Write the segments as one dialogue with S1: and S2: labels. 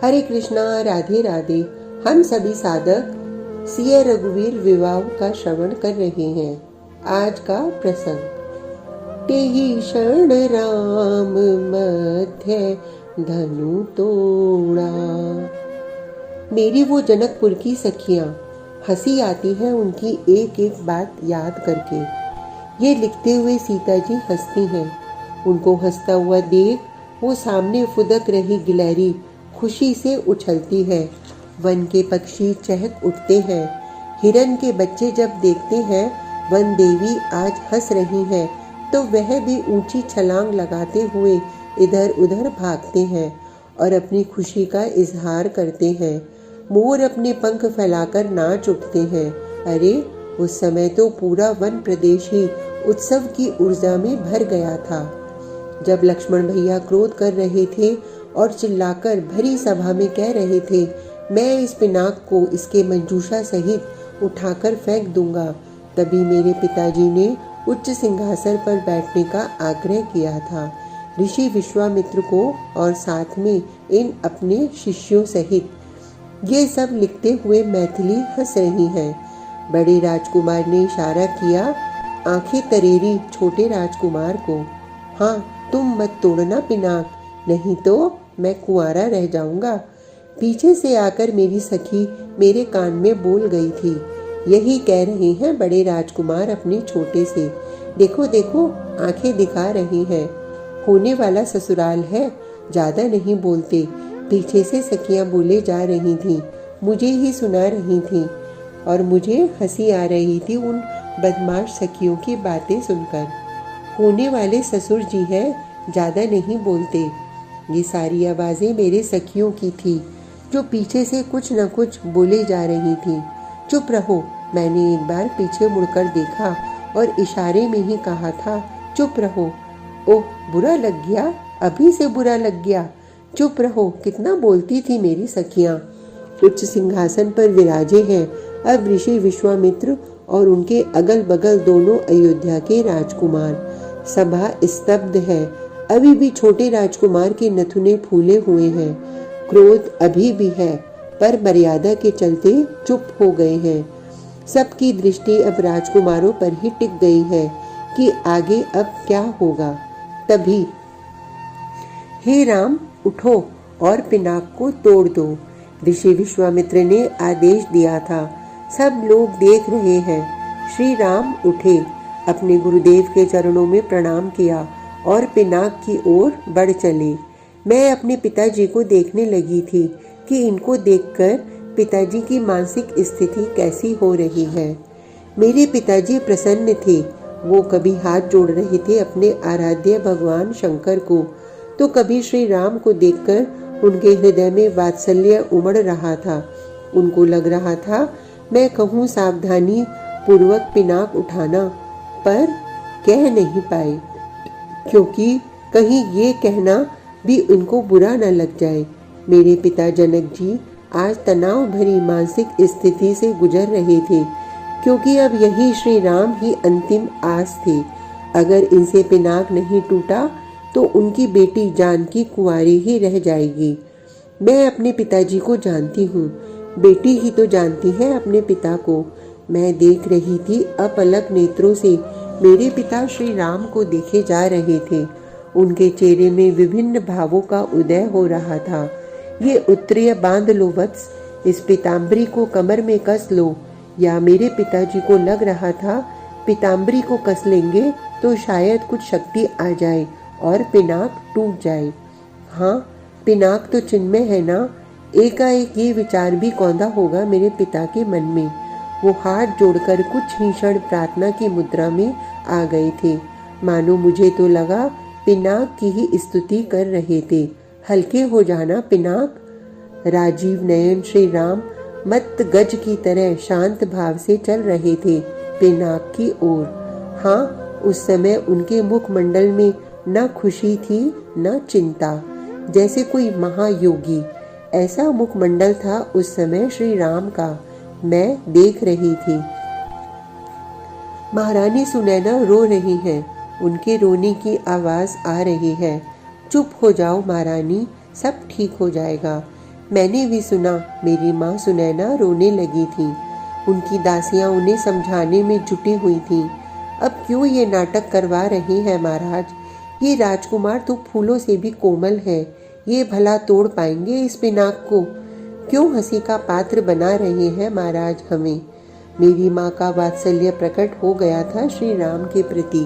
S1: हरे कृष्णा, राधे राधे। हम सभी साधक सिया रघुवीर विवाह का श्रवण कर रहे हैं। आज का प्रसंग, तेहि क्षण राम मध्य धनु तोड़ा। मेरी वो जनकपुर की सखियां, हंसी आती है उनकी एक एक बात याद करके। ये लिखते हुए सीता जी हंसती हैं। उनको हंसता हुआ देख वो सामने फुदक रही गिलहरी खुशी से उछलती है। वन के पक्षी चहक उठते हैं। हिरन के बच्चे जब देखते हैं वन देवी आज हंस रही हैं, तो वह भी ऊंची छलांग लगाते हुए इधर उधर भागते हैं और अपनी खुशी का इजहार करते हैं। मोर अपने पंख फैलाकर नाच उठते हैं। अरे, उस समय तो पूरा वन प्रदेश ही उत्सव की ऊर्जा में भर गया था। जब लक्ष्मण भैया क्रोध कर रहे थे और चिल्लाकर भरी सभा में कह रहे थे, मैं इस पिनाक को इसके मंजूषा सहित उठाकर फेंक दूंगा, तभी मेरे पिताजी ने उच्च सिंहासन पर बैठने का आग्रह किया था, ऋषि विश्वामित्र को और साथ में इन अपने शिष्यों सहित। ये सब लिखते हुए मैथिली हंस रही हैं। बड़े राजकुमार ने इशारा किया, आंखें तरेरी छोटे राजकुमार को। हाँ, तुम मत तोड़ना पिनाक, नहीं तो मैं कुंवारा रह जाऊंगा। पीछे से आकर मेरी सखी मेरे कान में बोल गई थी। यही कह रहे हैं बड़े राजकुमार अपने छोटे से। देखो देखो, आंखें दिखा रही हैं। होने वाला ससुराल है, ज्यादा नहीं बोलते। पीछे से सखियां बोले जा रही थीं, मुझे ही सुना रही थीं और मुझे हंसी आ रही थी उन बदमाश सखियों की बातें सुनकर। होने वाले ससुर जी हैं, ज्यादा नहीं बोलते। ये सारी आवाजें मेरे सखियों की थी, जो पीछे से कुछ न कुछ बोले जा रही थी। चुप रहो, मैंने एक बार पीछे मुड़कर देखा और इशारे में ही कहा था, चुप रहो। ओह, बुरा लग गया, अभी से बुरा लग गया। चुप रहो, कितना बोलती थी मेरी सखियां। उच्च सिंहासन पर विराजे हैं अब ऋषि विश्वामित्र और उनके अगल बगल दोनों अयोध्या के राजकुमार। सभा स्तब्ध है। अभी भी छोटे राजकुमार के नथुने फूले हुए हैं। क्रोध अभी भी है, पर मर्यादा के चलते चुप हो गए हैं। सबकी दृष्टि अब राजकुमारों पर ही टिक गई है कि आगे अब क्या होगा। तभी, हे राम, उठो और पिनाक को तोड़ दो, ऋषि विश्वामित्र ने आदेश दिया था। सब लोग देख रहे हैं। श्री राम उठे, अपने गुरुदेव के चरणों में प्रणाम किया और पिनाक की ओर बढ़ चले। मैं अपने पिताजी को देखने लगी थी कि इनको देखकर पिताजी की मानसिक स्थिति कैसी हो रही है। मेरे पिताजी प्रसन्न थे। वो कभी हाथ जोड़ रहे थे अपने आराध्य भगवान शंकर को, तो कभी श्री राम को देखकर उनके हृदय में वात्सल्य उमड़ रहा था। उनको लग रहा था मैं कहूँ सावधानी पूर्वक पिनाक उठाना, पर कह नहीं पाए, क्योंकि कहीं ये कहना भी उनको बुरा न लग जाए। मेरे पिता जनक जी आज तनाव भरी मानसिक स्थिति से गुजर रहे थे, क्योंकि अब यही श्री राम ही अंतिम आस थे। अगर इनसे पिनाक नहीं टूटा तो उनकी बेटी जानकी कुंवारी ही रह जाएगी। मैं अपने पिताजी को जानती हूँ, बेटी ही तो जानती है अपने पिता को। मैं देख रही थी अपलक नेत्रों से मेरे पिता श्री राम को देखे जा रहे थे। उनके चेहरे में विभिन्न भावों का उदय हो रहा था। ये उत्तरीय बांध लो वत्स, इस पीताम्बरी को कमर में कस लो। या मेरे पिताजी को लग रहा था पीताम्बरी को कस लेंगे तो शायद कुछ शक्ति आ जाए और पिनाक टूट जाए। हाँ, पिनाक तो चिन्मय है ना। एकाएक ये विचार भी कौंधा होगा मेरे पिता के मन में। वो हाथ जोड़कर कुछ ही क्षण प्रार्थना की मुद्रा में आ गए थे। मानो मुझे तो लगा पिनाक की ही स्तुति कर रहे थे। हल्के हो जाना पिनाक। राजीव नयन श्री राम मत गज की तरह शांत भाव से चल रहे थे पिनाक की ओर। हाँ, उस समय उनके मुखमंडल में न खुशी थी न चिंता, जैसे कोई महायोगी। ऐसा मुखमंडल था उस समय श्री राम का। मैं देख रही थी। महारानी सुनैना रो रही हैं। उनके रोने की आवाज आ रही है। चुप हो जाओ महारानी, सब ठीक हो जाएगा। मैंने भी सुना। मेरी माँ सुनैना रोने लगी थी। उनकी दासियां उन्हें समझाने में जुटी हुई थीं। अब क्यों ये नाटक करवा रही हैं महाराज? ये राजकुमार तो फूलों से भी कोमल है। ये भला तोड़ पाएंगे इस पिनाक को? क्यों हंसी का पात्र बना रहे हैं महाराज हमें? मेरी माँ का वात्सल्य प्रकट हो गया था श्री राम के प्रति।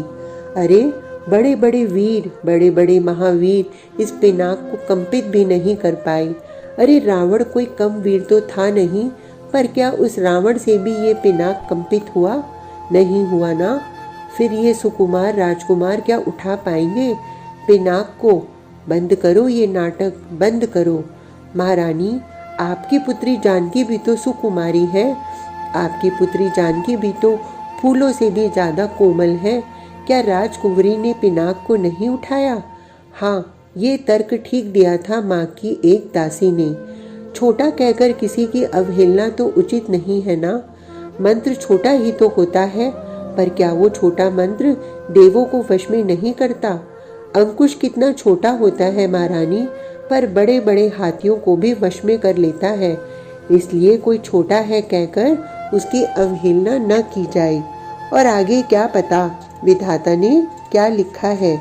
S1: अरे बड़े बड़े वीर, बड़े बड़े महावीर इस पिनाक को कंपित भी नहीं कर पाए। अरे रावण कोई कम वीर तो था नहीं, पर क्या उस रावण से भी ये पिनाक कंपित हुआ? नहीं हुआ ना। फिर ये सुकुमार राजकुमार क्या उठा पाएंगे पिनाक को? बंद करो ये नाटक, बंद करो। महारानी, आपकी पुत्री जानकी भी तो सुकुमारी है। आपकी पुत्री जानकी भी तो फूलों से भी ज्यादा कोमल है। क्या राजकुंवरी ने पिनाक को नहीं उठाया? हाँ, ये तर्क ठीक दिया था माँ की एक दासी ने। छोटा कहकर किसी की अवहेलना तो उचित नहीं है ना। मंत्र छोटा ही तो होता है, पर क्या वो छोटा मंत्र देवों को वश में नहीं करता? अंकुश कितना छोटा होता है महारानी, पर बड़े बड़े हाथियों को भी वश में कर लेता है। इसलिए कोई छोटा है कहकर उसकी अवहेलना न की जाए। और आगे क्या पता विधाता ने क्या लिखा है।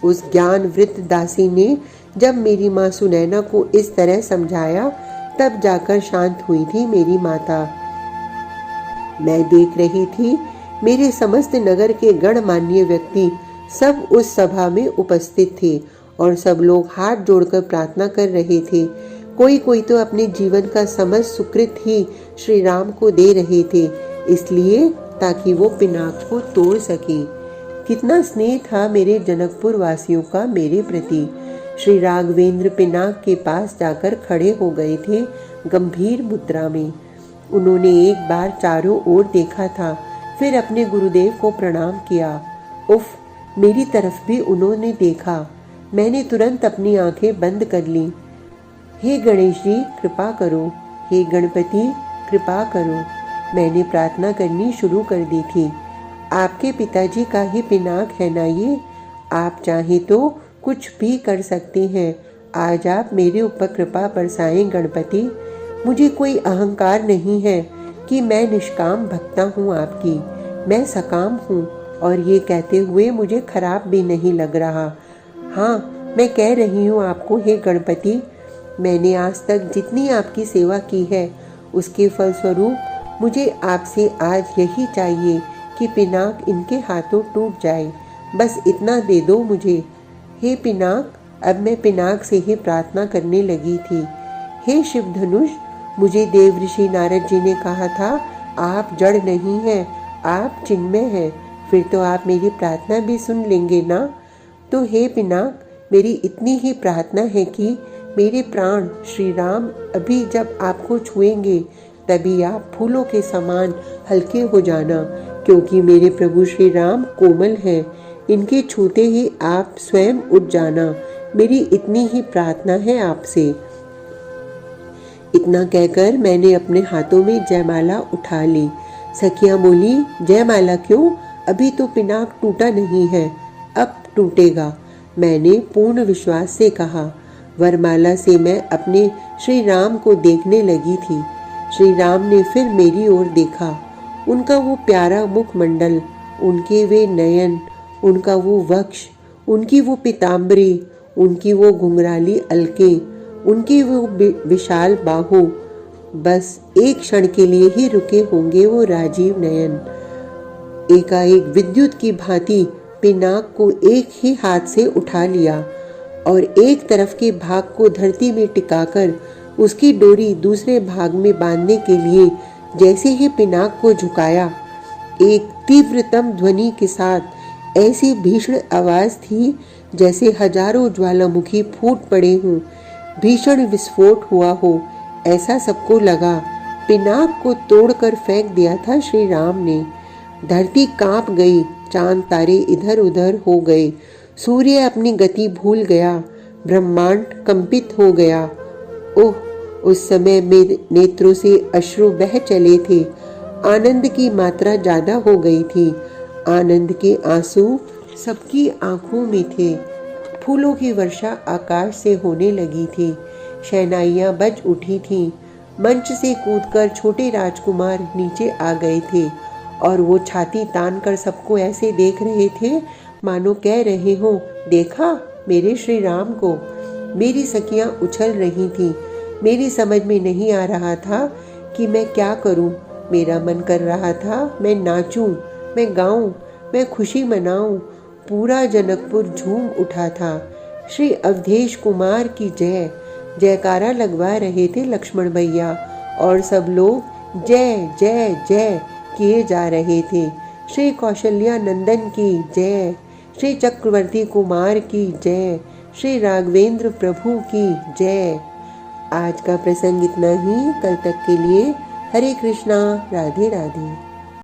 S1: उस ज्ञानवृत्त दासी ने जब मेरी माँ सुनैना को इस तरह समझाया, तब जाकर शांत हुई थी मेरी माता। मैं देख रही थी मेरे समस्त नगर के गणमान्य व्यक्ति सब उस सभा में उपस्थित थे और सब लोग हाथ जोड़कर प्रार्थना कर रहे थे। कोई कोई तो अपने जीवन का समस्त सुकृत ही श्री राम को दे रहे थे, इसलिए ताकि वो पिनाक को तोड़ सके। कितना स्नेह था मेरे जनकपुर वासियों का मेरे प्रति। श्री राघवेंद्र पिनाक के पास जाकर खड़े हो गए थे गंभीर मुद्रा में। उन्होंने एक बार चारों ओर देखा था, फिर अपने गुरुदेव को प्रणाम किया। उफ, मेरी तरफ भी उन्होंने देखा। मैंने तुरंत अपनी आंखें बंद कर ली। हे गणेश जी कृपा करो, हे गणपति कृपा करो। मैंने प्रार्थना करनी शुरू कर दी थी। आपके पिताजी का ही पिनाक है ना ये? आप चाहे तो कुछ भी कर सकते हैं। आज आप मेरे ऊपर कृपा बरसाएं गणपति। मुझे कोई अहंकार नहीं है कि मैं निष्काम भक्ता हूँ आपकी। मैं सकाम हूँ और ये कहते हुए मुझे खराब भी नहीं लग रहा। हाँ, मैं कह रही हूँ आपको हे गणपति, मैंने आज तक जितनी आपकी सेवा की है उसके फलस्वरूप मुझे आपसे आज यही चाहिए कि पिनाक इनके हाथों टूट जाए। बस इतना दे दो मुझे। हे पिनाक, अब मैं पिनाक से ही प्रार्थना करने लगी थी। हे शिव धनुष, मुझे देव ऋषि नारद जी ने कहा था आप जड़ नहीं हैं, आप चिन्मय हैं। फिर तो आप मेरी प्रार्थना भी सुन लेंगे ना। तो हे पिनाक, मेरी इतनी ही प्रार्थना है कि मेरे प्राण श्री राम अभी जब आपको छुएंगे तभी आप फूलों के समान हल्के हो जाना, क्योंकि मेरे प्रभु श्री राम कोमल हैं। इनके छूते ही आप स्वयं उठ जाना। मेरी इतनी ही प्रार्थना है आपसे। इतना कहकर मैंने अपने हाथों में जयमाला उठा ली। सखियां बोली, जयमाला क्यों? अभी तो पिनाक टूटा नहीं है, अब टूटेगा। मैंने पूर्ण विश्वास से कहा। वरमाला से मैं अपने श्री राम को देखने लगी थी। श्री राम ने फिर मेरी ओर देखा। उनका वो प्यारा मुखमंडल, उनके वे नयन, उनका वो वक्ष, उनकी वो पीताम्बरी, उनकी वो घुंघराली अलकें, उनकी वो विशाल बाहों, बस एक क्षण के लिए ही रुके होंगे वो राजीव नयन। एकाएक विद्युत की भांति पिनाक को एक ही हाथ से उठा लिया और एक तरफ के भाग को धरती में टिकाकर उसकी डोरी दूसरे भाग में बांधने के लिए जैसे ही पिनाक को झुकाया, एक तीव्रतम ध्वनि के साथ ऐसी भीषण आवाज थी जैसे हजारों ज्वालामुखी फूट पड़े हों, भीषण विस्फोट हुआ हो, ऐसा सबको लगा। पिनाक को तोड़कर फेंक दिया था श्री राम ने। धरती कांप गई, चांद तारे इधर उधर हो गए, सूर्य अपनी गति भूल गया, ब्रह्मांड कंपित हो गया। ओह, उस समय मेरे नेत्रों से अश्रु बह चले थे। आनंद की मात्रा ज्यादा हो गई थी। आनंद के आंसू सबकी आंखों में थे। फूलों की वर्षा आकाश से होने लगी थी। शहनाइयां बज उठी थीं। मंच से कूदकर छोटे राजकुमार नीचे आ गए थे और वो छाती तान कर सबको ऐसे देख रहे थे मानो कह रहे हों, देखा मेरे श्री राम को। मेरी सखियां उछल रही थीं। मेरी समझ में नहीं आ रहा था कि मैं क्या करूं। मेरा मन कर रहा था मैं नाचूं, मैं गाऊं, मैं खुशी मनाऊं। पूरा जनकपुर झूम उठा था। श्री अवधेश कुमार की जय जयकारा लगवा रहे थे लक्ष्मण भैया और सब लोग जय जय जय किए जा रहे थे। श्री कौशल्या नंदन की जय, श्री चक्रवर्ती कुमार की जय, श्री राघवेंद्र प्रभु की जय। आज का प्रसंग इतना ही। कल तक के लिए हरे कृष्णा, राधे राधे।